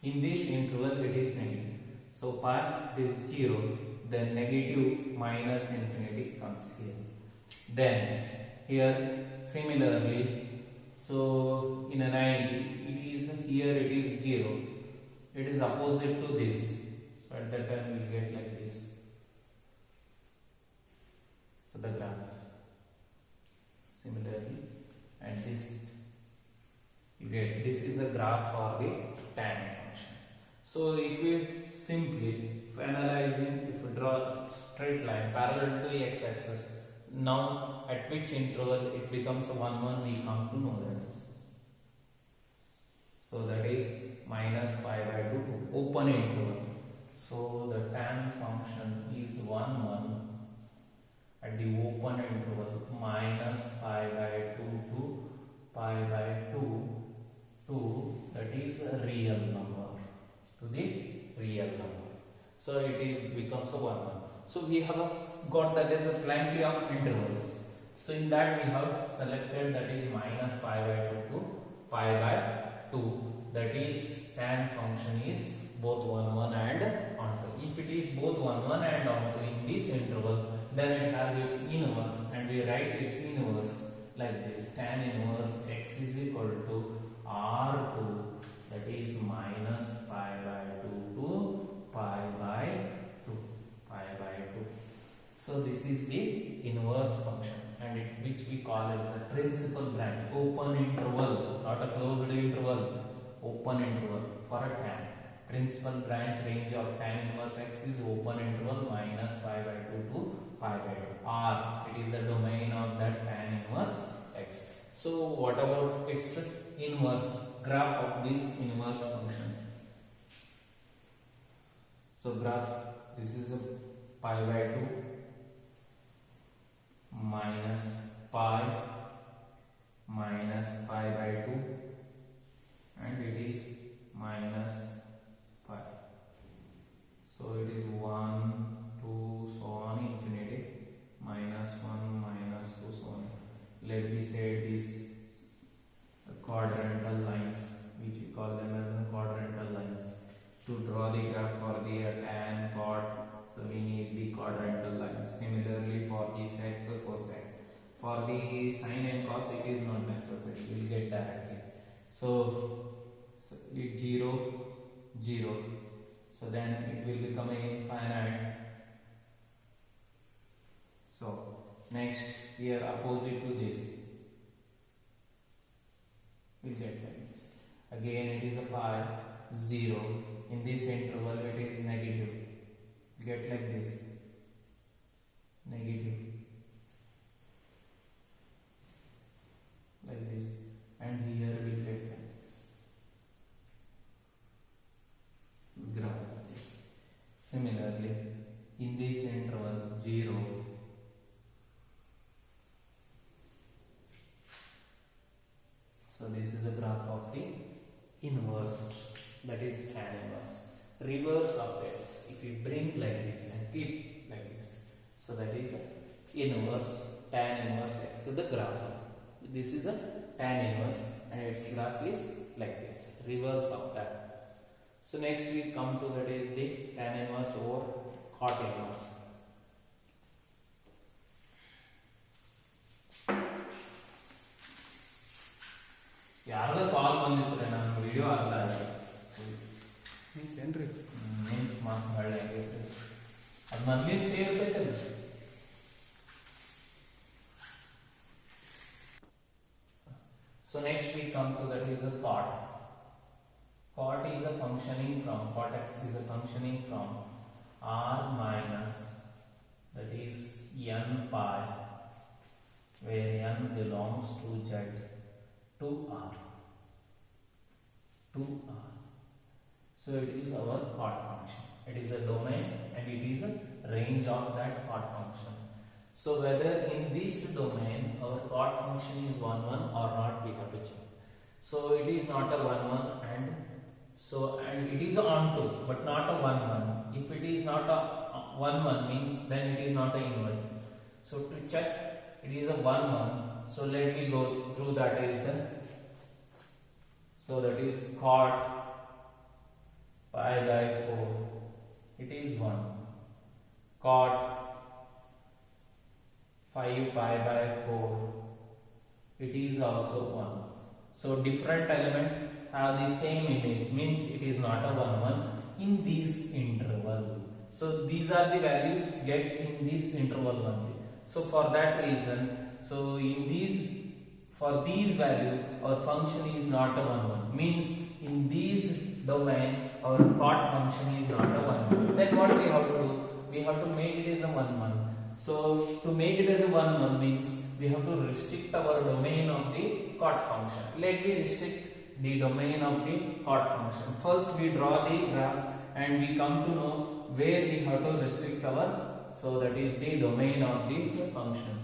In this interval it is negative. So pi is 0, then negative minus infinity comes here. Then here similarly, so in a 90 it is here, it is 0, it is opposite to this, so at that time we will get like this. So the graph similarly, and this you get, this is a graph for the tan function. So if we simply analyzing, if we draw a straight line parallel to the x-axis, now at which interval it becomes a 1 1, we come to know that is. So that is minus pi by 2 to open interval. So the tan function is 1 1 at the open interval, minus pi by 2 to pi by 2 to, that is a real number, to the real number. So it is becomes a 1 1. So we have got that there is plenty of intervals. So in that we have selected that is minus pi by 2 to pi by 2. That is tan function is both 1 1 and onto. If it is both 1 1 and onto in this interval, then it has its inverse, and we write its inverse like this: tan inverse x is equal to r2, that is minus pi by 2 to pi by 2, pi by 2. So this is the inverse function, and which we call as the principal branch, open interval, not a closed interval, open interval for a tan. Principal branch range of tan inverse x is open interval minus pi by 2 to pi by 2. R, it is the domain of that tan inverse x. So what about its inverse, graph of this inverse function? So graph, this is a pi by 2 minus pi by 2, and it is minus pi. So it is 1, 2, so on infinity, minus 1, minus 2, so on. Let me say these quadrantal lines, which we call them as quadrantal lines. To draw the graph for the tan, cot, so we need the quadrantal lines. Similarly for the sec, cosec. For the sine and cos, it is not necessary, we will get directly. So it 0, 0. So then it will become infinite. So next here opposite to this, we will get like this. Again it is a pi, 0. In this interval it is negative. Get like this, negative, like this, and here we get like this. Graph like this. Similarly, in this interval 0, so this is the graph of the inverse, that is tan inverse. Reverse of this, if you bring like this and keep like this, so that is inverse tan inverse x. So the graph, this is a tan inverse, and its graph is like this, reverse of that. So next we come to that is the tan inverse over cot inverse. ಯಾರದ ಕಾಲ್ ಬಂದಿತ್ತು, ನಾನು video ಅರ್ಧ ಏನ್ರಿ ನಿಂತು ಮಾತು ಒಳ್ಳೆ ಅದು ಮೊದ್ಲಿನ ಸೇರ್ತೈತಲ್ಲ. So next we come to that is a cot. Cot is a functioning from, cot x is a functioning from r minus, that is n pi, where n belongs to z, to r, to r. So it is our cot function. It is a domain and it is a range of that cot function. So whether in this domain our cot function is 1 1 or not, we have to check. So it is not a 1 1, and so and it is onto, but not a 1 1. If it is not a 1 1 means then it is not a inverse. So to check it is a 1 1. So let me go through that is the, so that is cot pi by 4, it is 1. Cot 5 pi by 4, it is also 1. So different element have the same image, means it is not a 1 1 in this interval. So these are the values get in this interval only. So for that reason, so in these, for these value our function is not a 1 1, means in this domain our cot function is not a 1 1. Then what we have to do, we have to make it as a 1 1. So to make it as a 1 1 means we have to restrict our domain of the cot function. Let me restrict the domain of the cot function. First we draw the graph and we come to know where we have to restrict our, so that is the domain of this function.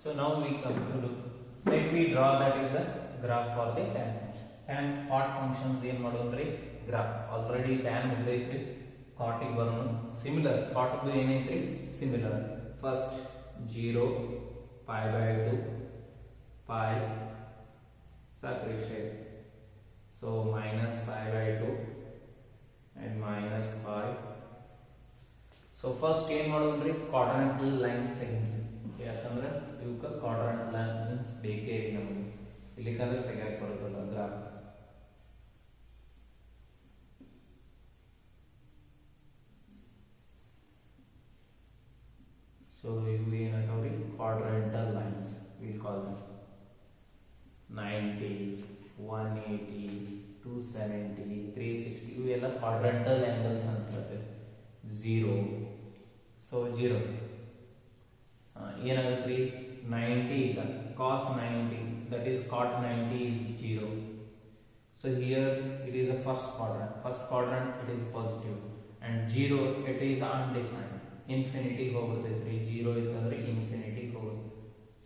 So now we come to look, let me draw that is a graph for the tan function. Tan cot function ಏನು ಮಾಡೋದ್ರಿ graph already tan ಮುಗಿದೈತಿ, cot ಗೆ ಬರೋಣ. Similar cot ದು ಏನೈತಿ similar. First 0 pi by 2 pi separation, so minus pi by 2 and minus pi. So first ಏನು ಮಾಡೋದ್ರಿ quadrantal lines ತೆಗಿರಿ, ಯಾಕಂದ್ರೆ ಇವಕ್ಕೆ quadrant lines ಬೇಕೇ ಇದೆ ನಮಗೆ, ಇಲ್ಲಿಕಂದ್ರೆ ತೆಗಿಯಕ್ಕೆ ಬರೋದಿಲ್ಲ ಗ್ರಾಫ್. So ಇವು ಏನಾಗ್ತಾವ್ರಿ quadrantal lines, we'll call them 90, 180, 270, 360, ಇವೆಲ್ಲ quadrantal angles ಅಂತ ಹೇಳ್ತೇವೆ. 0, so 0 ಏನಾಗುತ್ತೆ 90 ಇಲ್ಲ, cos 90, that is cot 90 is 0. So here it is the first quadrant it is positive, and 0 it is undefined, infinity ಹೋಗುತ್ತೈತ್ರಿ, 0 ಇತ್ತಂದ್ರೆ infinity ಹೋಗುತ್ತೆ.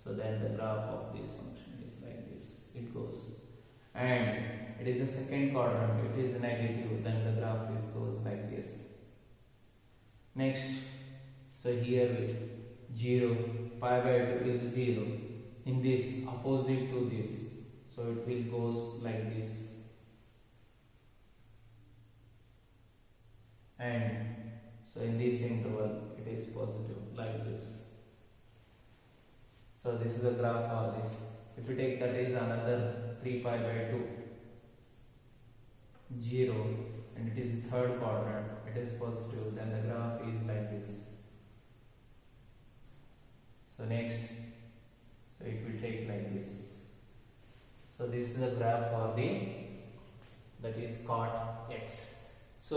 So then the graph of this function is like this, it goes, and it is the second quadrant, it is negative, then the graph is goes like this. Next, so here 0 pi by 2 is 0 in this opposite to this, so it will goes like this, and so in this interval it is positive like this. So this is the graph for this. If you take that is another 3 pi by 2 0, and it is third quadrant, it is positive, then the graph is like this. So next, so it will take like this. So this is the graph for the, that is cot x. So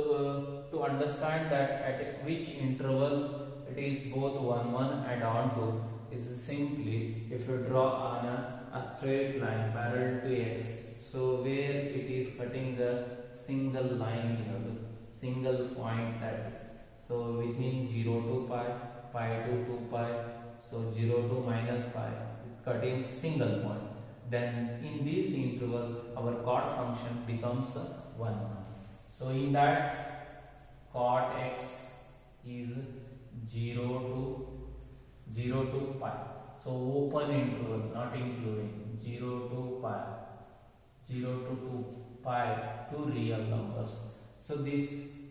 to understand that at which interval it is both 1 1 and onto, is simply if you draw on a straight line parallel to x, so where it is cutting the single line here, single point that, so within 0 to pi, pi to 2 pi, so 0 to minus pi, cutting single point, then in this interval our cot function becomes 1. So in that cot x is 0 to pi, so open interval not including 0 to pi, 0 to 2 pi, two real numbers. So this,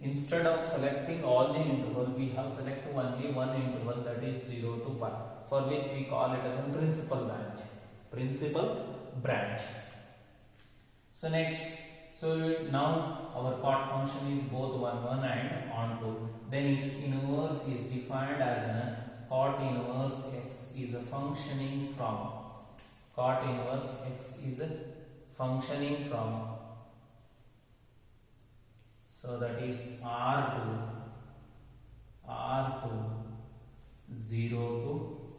instead of selecting all the interval, we have selected only one interval, that is 0 to pi, for which we call it as a principal branch. So next, so now our cot function is both 1 1 and onto, then its inverse is defined as a cot inverse x is a functioning from, cot inverse x is a functioning from, so that is r2 0 to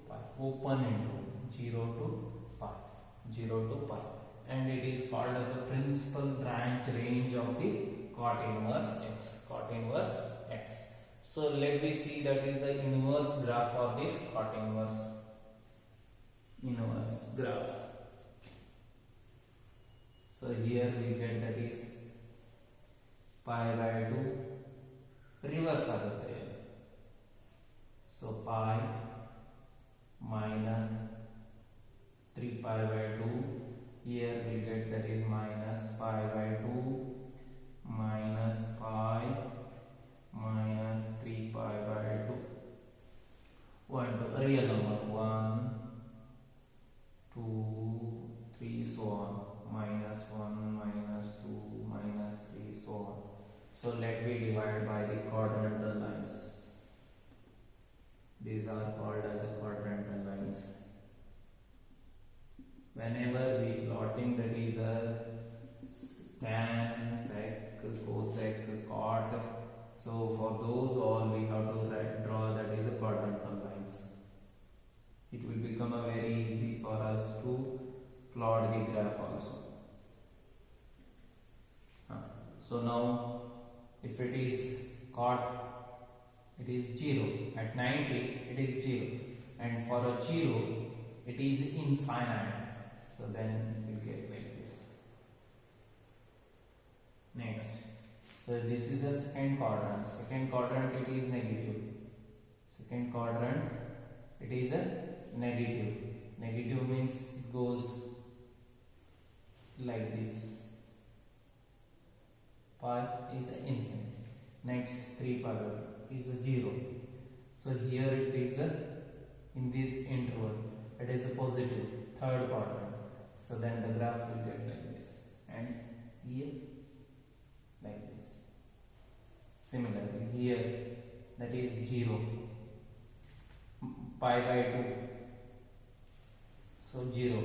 pi, open interval 0 to pi, and it is called as a principal branch range of the cot inverse x. So let me see that is the inverse graph for this cot inverse graph. So here we get that is pi by 2 reverse ಆಗುತ್ತೆ, minus 3 pi by 2. Here we get that is minus pi by 2 minus pi minus 3 pi by 2. 1 to real number 1, 2, 3, so on. Minus 1, minus 2, minus 3, so on. So let me divide by the quadrantal lines. These are called as a quadrantal lines. Whenever we plotting, that is a tan, sec, cosec, cot. So for those all we have to draw that is a quadrantal lines. It will become a very easy for us to plot the graph also. So now if it is cot, it is 0. At 90 it is 0, and for a 0 it is infinite. So then we will get like this. Next, so this is a second quadrant. Second quadrant it is negative. Second quadrant it is a negative. Negative means it goes like this. Pi is infinite. Next 3 pi is a 0. So here it is a, in this interval it is a positive third quadrant. So then the graph will get like this, and here like this. Similarly here that is 0, pi by 2, so 0.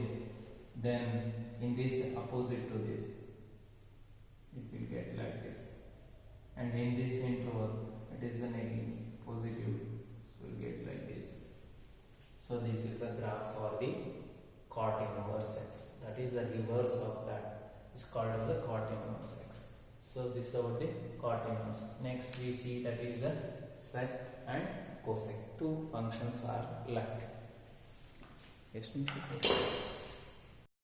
Then in this opposite to this it will get like this, and in this interval it is a negative positive, so we will get like this. So this is a graph for the cot inverse x. That is the reverse of that. It's called as the cot inverse x. So this is about the cot inverse. Next we see that is the sec and cosec. Two functions are left. Yes,